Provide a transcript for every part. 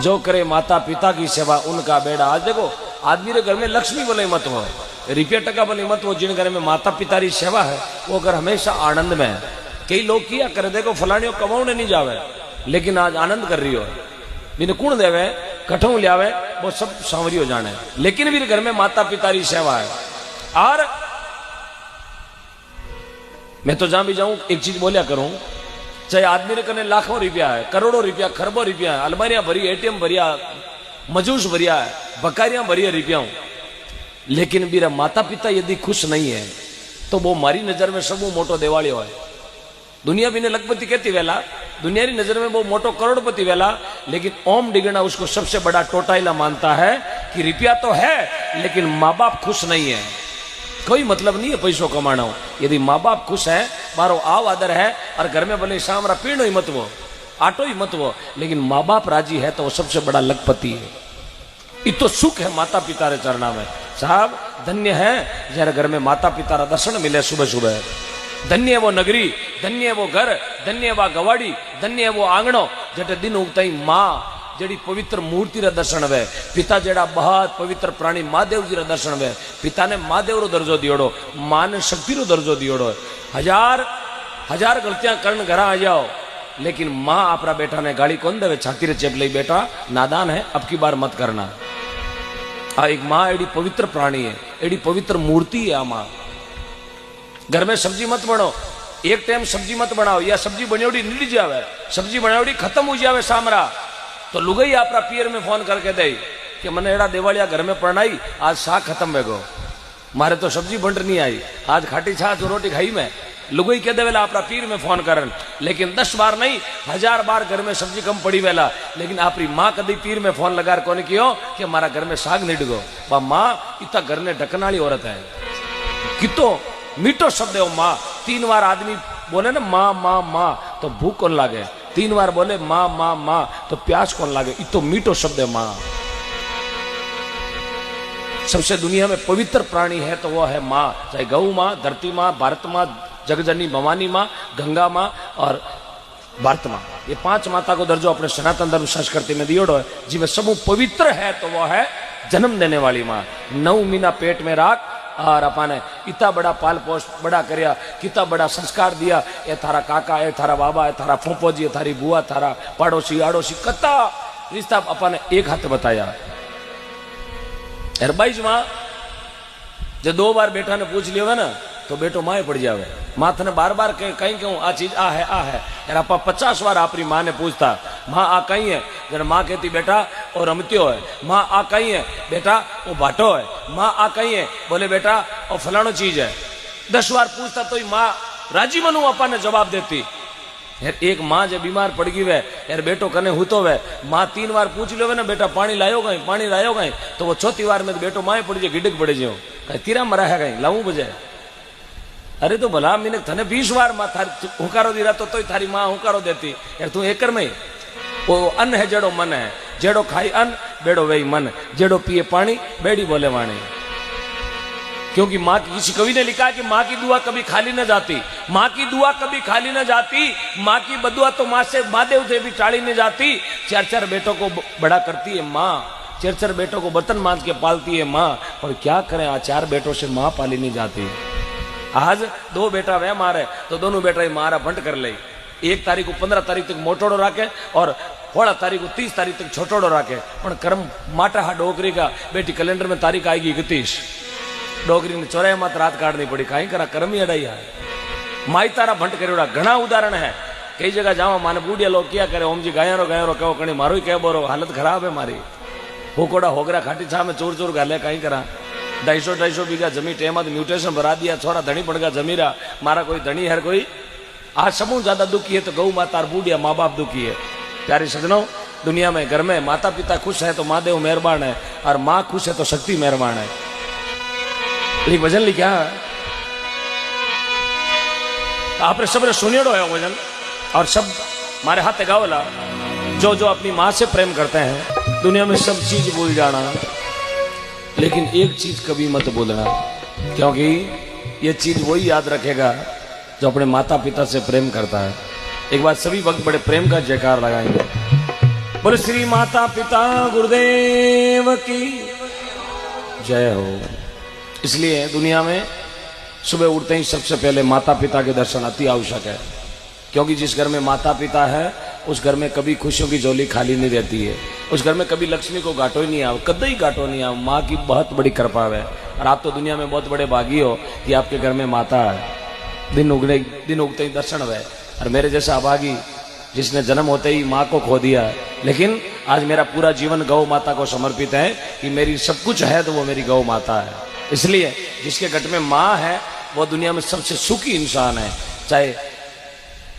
जो करे माता पिता की सेवा उनका बेड़ा। आज देखो आदमी के घर में लक्ष्मी बोले मत हो, रुपया टका बोले मत हो, जिन घर में माता पिता की सेवा है वो घर हमेशा आनंद में है। कई लोग किया करे, देखो फलानियों कमाने नहीं जावे लेकिन आज आनंद कर रही हो, बिन कुण देवे कठों लियावे वो सब सांवरी हो जाने, लेकिन भी घर में माता पिता की सेवा है। और मैं तो जहां भी जाऊं एक चीज बोलिया करूं, चाहे आदमी ने कने लाखों रुपया है, करोड़ों रुपया, खरबों रुपया है, अलमारियां भरी, एटीएम भरिया, मजूस भरिया है, बकारियां भरी है रुपया, लेकिन मेरा माता पिता यदि खुश नहीं है तो वो मारी नजर में सब मोटो देवाली हो। दुनिया भी ने लखपति कहती वेला, दुनिया की नजर में वो मोटो करोड़पति वेला, लेकिन ओम डिगना उसको सबसे बड़ा टोटाइला मानता है कि रुपया तो है लेकिन माँ बाप खुश नहीं है। कोई मतलब नहीं है पैसों कमाना हो, यदि माँ बाप खुश है, मारो आव आदर है, और घर में भले शामरा पीणो ही मत वो, आटो ही मत वो, लेकिन माँ बाप राजी है तो वो सबसे बड़ा लखपति है। इतो सुख है माता पिता रे चरणा में। साहब धन्य है जरा घर में माता पिता रा दर्शन मिले सुबह सुबह। धन्य है वो नगरी, धन्य है वो घर, धन्य है वो गवाड़ी, धन्य है वो आंगणो जटे दिन उगता ही माँ जड़ी पवित्र मूर्ति रा दर्शन वे। पिता जेड़ा बहुत पवित्र प्राणी महादेव जी रा दर्शन वे। पिता ने महादेव रो दर्जो दियोड़ो, मां ने शक्ति रो दर्जो दियोड़ो। हजार हजार गलतियां करन घर आ जाओ, लेकिन मां आपरा बेटा ने गाड़ी कौन देवे, छाती रे चेप लई, बेटा नादान है अब की बार मत करना। आ एक मां एडी पवित्र प्राणी है, एडी पवित्र मूर्ति है। आ मां घर में सब्जी मत बनो, एक टाइम सब्जी मत बनाओ, या सब्जी बनियोड़ी निड़ जावे, सब्जी बनाओड़ी खत्म हो जावे सामरा, तो लुगई आपरा पियर में फोन करके दे कि मने एड़ा दिवालिया घर में पड़नाई, आज शाक खत्म वेगो, मारे तो सब्जी बंट नहीं आई, आज खाटी छाछ रोटी खाई मैं। लुगई कह दे वेला आपरा पीर में फोन करन, लेकिन 10 बार नहीं 1000 बार घर में सब्जी कम पड़ी वेला, लेकिन आपरी माँ कदी पीर में फोन लगा कौन कियो कि हमारा घर में साग निड गो। बा माँ इतना घर ने ढकन वाली औरत है, कितो मीठो शब्द है वो माँ। 3 बार आदमी बोले ना माँ माँ माँ तो भूख कौन लागे, 3 बार बोले माँ माँ माँ तो प्यास कौन लागे। इतो मीठो शब्द है माँ। सबसे दुनिया में पवित्र प्राणी है तो वो है माँ, चाहे गौ माँ, धरती माँ, भारत माँ, जगजननी भवानी माँ, गंगा माँ और भारत माँ, ये 5 माता को दर्जो अपने सनातन धर्म संस्कृति में दियोड़ो है। जी में सब पवित्र है तो वो है जन्म देने वाली माँ। 9 महीना पेट में राख और अपने इतना बड़ा पाल पोष बड़ा करया, कितना बड़ा संस्कार दिया। ये थारा काका, ये थारा बाबा, ये थारा फूफो जी, ये थारी बुआ, थारा पड़ोसी आड़ोसी, कत्ता रिश्ता अपने एक हाथ बताया। बाईज माँ जो 2 बार बेटा ने पूछ लियो है ना तो बेटो माए पड़ जावे। माथ ने बार बार कहीं क्यों आ चीज आ है यार, आप 50 बार अपनी माँ ने पूछता माँ आ कहीं है, जब माँ कहती बेटा वो रमत्यो है, माँ आ कहीं है बेटा वो बाटो है, माँ आ कहीं है बोले बेटा वो फलानो चीज है। 10 बार पूछता तो माँ राजी मनू अपा ने जवाब देती। यार एक माँ जब बीमार पड़ गई वे यार बेटो कने हुतो वे, माँ 3 बार पूछ लो ना बेटा पानी लायो गई, पानी लायो गई, तो वो 4थी बार में तो बेटो माए पड़ जाए, गिडक पड़े जो कहीं तीरा मरा है कहीं लाऊं बजे। अरे तो भला मैंने थने 20 बार माँ थारी हुकारो दी रहा तो थारी माँ हुकारो देती। यार तू एकर में वो अन्न है जेड़ो मन है, जेड़ो खाई अन्न बेड़ो वही मन, जेड़ो पिए पानी बेड़ी बोले वाणी। क्योंकि माँ की, किसी कवि ने लिखा है कि माँ की दुआ कभी खाली न जाती, माँ की दुआ कभी खाली न जाती, माँ की बदुआ तो माँ से महादेव से भी टाली नहीं जाती। 4 बेटों को बड़ा करती है माँ, 4 बेटों को बर्तन मांज के पालती है माँ, और क्या करें आज 4 बेटों से माँ पाली नहीं जाती। आज 2 बेटा वे मारे तो दोनों बेटा ही मारा बंट कर ले। 1 तारीख को 15 तारीख तक मोटोड़ो राखे और 16 तारीख को 30 तारीख तक छोटोड़ो राखे। पर कर्म माटा हा डोकरी का बेटी कैलेंडर में तारीख आएगी 31, डोकरी ने 84 मत रात काटनी पड़ी, कहीं करा कर्म ही अड़ाई है। माई तारा भंट करेड़ा घना उदाहरण है। कई जगह जावा माने बूढ़िया लोग क्या करे, ओम जी गायरो गायरो कहो कणी मारो ही कह बोरो, हालत खराब है मारी। होकोड़ा होगरा खाटी छा में चोर चोर गाले, कहीं करा 250 बीघा जमी टेम म्यूटेशन भरा दिया, छोरा धनी पड़ गया जमीरा, मारा कोई धनी है कोई। आज समूह ज्यादा दुखी है तो गौ माता और बूढ़िया माँ बाप दुखी है। प्यारे सजनों, दुनिया में घर में माता पिता खुश है तो महादेव मेहरबान है, और माँ खुश है तो शक्ति मेहरबान है। एक भजन लिखा आपने सबने सुनियोड़ो है भजन, और सब हमारे हाथ गावला। जो जो अपनी माँ से प्रेम करते हैं दुनिया में सब चीज भूल जाना, लेकिन एक चीज कभी मत भूलना, क्योंकि ये चीज वही याद रखेगा जो अपने माता पिता से प्रेम करता है। एक बार सभी वक्त बड़े प्रेम का जयकार लगाएंगे। बोले श्री माता पिता गुरुदेव की जय हो। इसलिए दुनिया में सुबह उठते ही सबसे पहले माता पिता के दर्शन अति आवश्यक है, क्योंकि जिस घर में माता पिता है उस घर में कभी खुशियों की झोली खाली नहीं रहती है, उस घर में कभी लक्ष्मी को घाटो ही नहीं आओ, कदई घाटो नहीं आओ। माँ की बहुत बड़ी कृपा है, और आप तो दुनिया में बहुत बड़े भागी हो कि आपके घर में माता है। दिन उगते ही दर्शन हुए, और मेरे जैसा अभागी जिसने जन्म होते ही माँ को खो दिया, लेकिन आज मेरा पूरा जीवन गौ माता को समर्पित है कि मेरी सब कुछ है तो वो मेरी गौ माता है। इसलिए जिसके घर में माँ है वो दुनिया में सबसे सुखी इंसान है। चाहे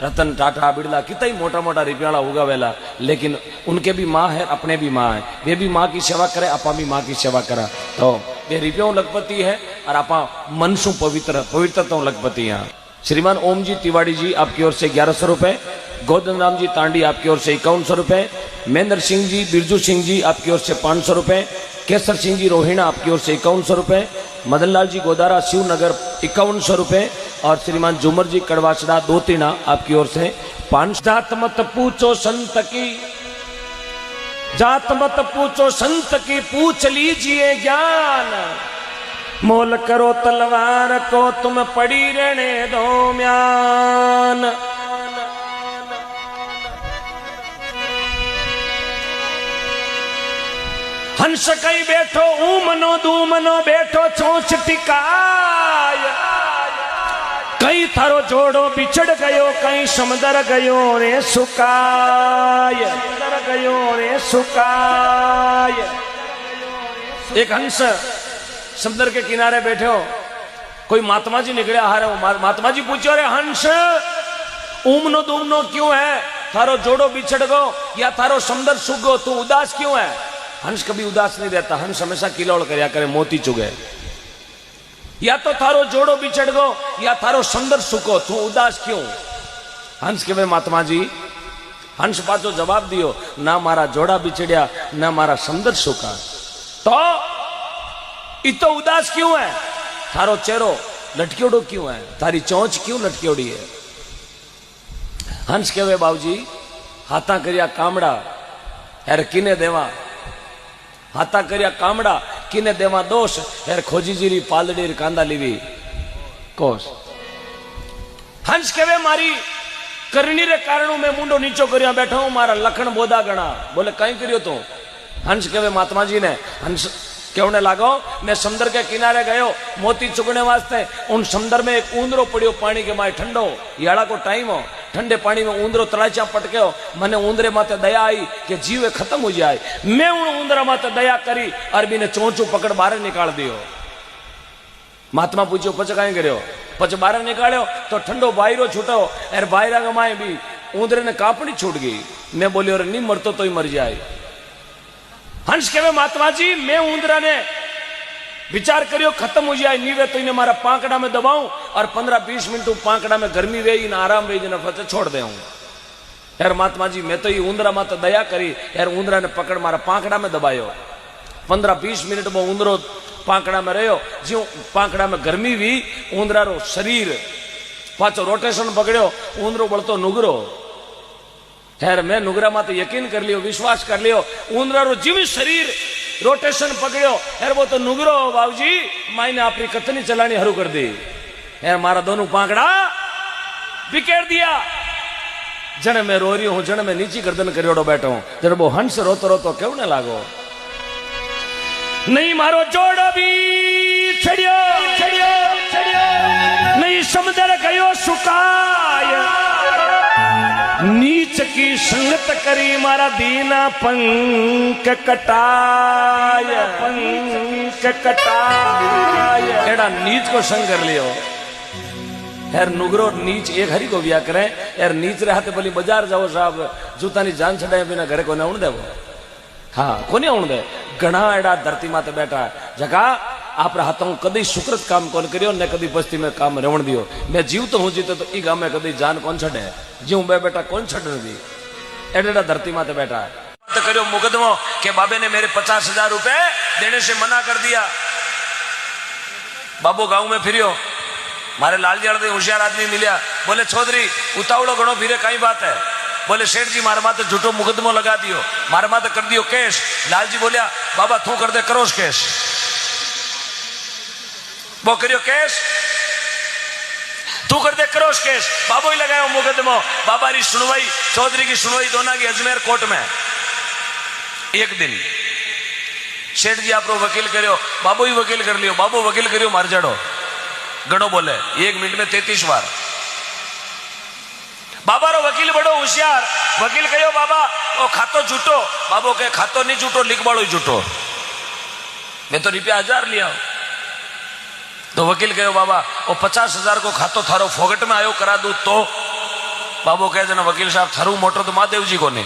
रतन टाटा बिड़ला कितना ही मोटा मोटा रिपियाला होगा वेला, लेकिन उनके भी माँ है, अपने भी माँ है, वे भी माँ की सेवा करे, आपा भी माँ की सेवा करा, तो वे रिपियों लखपति है और आपा मन सु पवित्रता लखपति है। श्रीमान ओम जी तिवाड़ी जी आपकी ओर से 1100 रुपए, गोदन राम जी तांडी आपकी ओर से 5100 रुपए, महेंद्र सिंह जी बिरजू सिंह जी आपकी ओर से 500 रुपए, केसर सिंह जी रोहिणा आपकी ओर से 5100 रुपए, मदन लाल जी गोदारा शिवनगर 5100 रुपए, और श्रीमान जुमर जी कड़वासड़ा दोतीना आपकी ओर से 500। जात मत पूछो संत की, जात मत पूछो संत की, पूछ लीजिए ज्ञान, मोल करो तलवार को तुम पड़ी रहने दो म्यान। हंस कई बैठो ऊमनो दूमनो बैठो चोंच टिकाय, कई थारो जोड़ो बिछड़ गयो, कई समंदर गयो रे सुकाय, गयो रे सुकाय। एक हंस समुद्र के किनारे बैठे हो, कोई महात्मा जी निकले आ रहे हो, महात्मा जी पूछो रे हंस ऊमनो दूमनो क्यों है, थारो जोड़ो बिछड़ गो या थारो समुद्र सूख गो, तू उदास क्यों है। हंस कभी उदास नहीं रहता, हंस हमेशा किलोड़ करया करे, मोती चुगे। या तो थारो जोड़ो बिछड़ गो या थारो समुद्र सूखो, तू उदास क्यों। हंस के वे महात्मा जी, हंस पाछो जवाब दियो, ना मारा जोड़ा बिछड़िया ना मारा समुद्र सूखा, तो इतो उदास क्यों है, थारो चेहरो लटक्योड़ो क्यों है, थारी चोंच क्यों लटक्योड़ी है। हंस कहवे बाबूजी हाथा करिया कामड़ा यार किने देवा, हाथा करिया कामड़ा किने देवा दोष, यार खोजी जीरी पालड़ी कांदा लीवी कोस। हंस कहवे मारी करनी रे कारण मैं मुंडो नीचो करिया बैठा हूं, मारा लखन बोधा गणा। बोले कहीं करियो तो। हंस कहवे महात्मा जी ने, हंस कहने लागो मैं समुद्र के किनारे गयो मोती चुगने वास्ते, उन समुद्र में एक ऊंदरो पड़ियो पानी के माए ठंडो, याड़ा को टाइम हो, ठंडे पानी में ऊंदरो तलाचा पटक्यो, मने ऊंदरे माते दया आई कि जीव खत्म हो जाए, मैं उन ऊंदरा माते दया करी अरबी ने चोंचू पकड़ बाहर निकाल दियो। महात्मा पूछो पच कहीं करो, पच बाहर निकालो तो ठंडो बाहरो छूटो, और बाहरा के माए भी ऊंदरे ने कापड़ी छूट गई। मैं बोलियो अरे नहीं मरतो तो ही मर जाए। हंस कहवे महात्मा जी मैं ऊंदरा ने विचार करियो खत्म हो जाए, नीवे तो इन्हें मारा पांकड़ा में दबाऊं और 15-20 मिनट पांकड़ा में गर्मी वे इन आराम वे जन फते छोड़ दे। यार महात्मा जी मैं तो ये ऊंदरा माता दया करी, यार ऊंदरा ने पकड़ मारा पांकड़ा में दबायो, 15-20 मिनट वो ऊंदरो पांकड़ा में रहो, ज्यों पांकड़ा में गर्मी हुई ऊंदरा रो शरीर पाचो रोटेशन पकड़ो, ऊंदरो बड़तो नुगरो। यार मैं नुगरा माते यकीन कर लियो, विश्वास कर लियो, ऊंदरा रो जीवित शरीर रोटेशन पकड़ो, यार वो तो नुगरो बाबूजी मायने अपनी कतनी चलानी हरू कर दी। यार मारा दोनों पांकड़ा बिखेर दिया। जन मैं रो रही हूं, जन मैं नीची गर्दन करियोड़ो बैठो हूं, जन वो हंस रोतो रोतो क्यों न लागो। नहीं मारो जोड़ भी छड़ियो छड़ियो छड़ियो, नहीं समुद्र गयो सुकाय, नीच की संगत करी मारा दीना पंख कटाय, पंख कटाय। एड़ा नीच को संग कर लियो। यार नुगरो नीच एक हरी को बिया करे, यार नीच रहते बोली बाजार जाओ साहब जूता नी जान छड़ाए बिना घरे को न देवो। हाँ कोनी आउण दे, घणा एड़ा धरती माते बैठा जगा आप हाथों कदी सुकृत काम कौन करियो ने कदी बस्ती में काम रेवण दियो। मैं जीव तो हूं जीते तो ई गाम में कदी जान कौन छड़े, जीव बे बेटा कौन छड़ने दी। एडेड़ा धरती माते बैठा है तो करियो मुकदमो के बाबे ने मेरे 50,000 रुपए देने से मना कर दिया। बाबू गांव में फिरियो, मारे लाल जाड़ होशियार आदमी मिलिया, बोले चौधरी उतावड़ो घणो फिरे कई बात है। बोले सेठ जी मारे माथे झूठो मुकदमो लगा दियो, मारे माथे कर दियो केस। लालजी बोलिया बाबा तू कर दे करोस केस। वो करियो केस, तू कर दे करोस केस। बाबू ही लगायो मुकदमो। बाबा री सुनवाई, चौधरी की सुनवाई दोनों की अजमेर कोर्ट में। एक दिन सेठ जी आप वकील करियो, बाबू ही वकील कर लियो, बाबू वकील करियो मार जड़ो गणो बोले 1 मिनट में 33 बार। बाबा रो वकील बड़ो होशियार, वकील कहो बाबा वो खातो झूठो, बाबू के खातो नहीं झूठो लिख बाड़ो झूठो, मैं तो रुपया 1000 लिया। तो वकील कहो बाबा वो 50,000 को खातो थारो फोगट में आयो करा दू तो। बाबू कहे जना वकील साहब थारू मोटो तो महादेव जी को नहीं।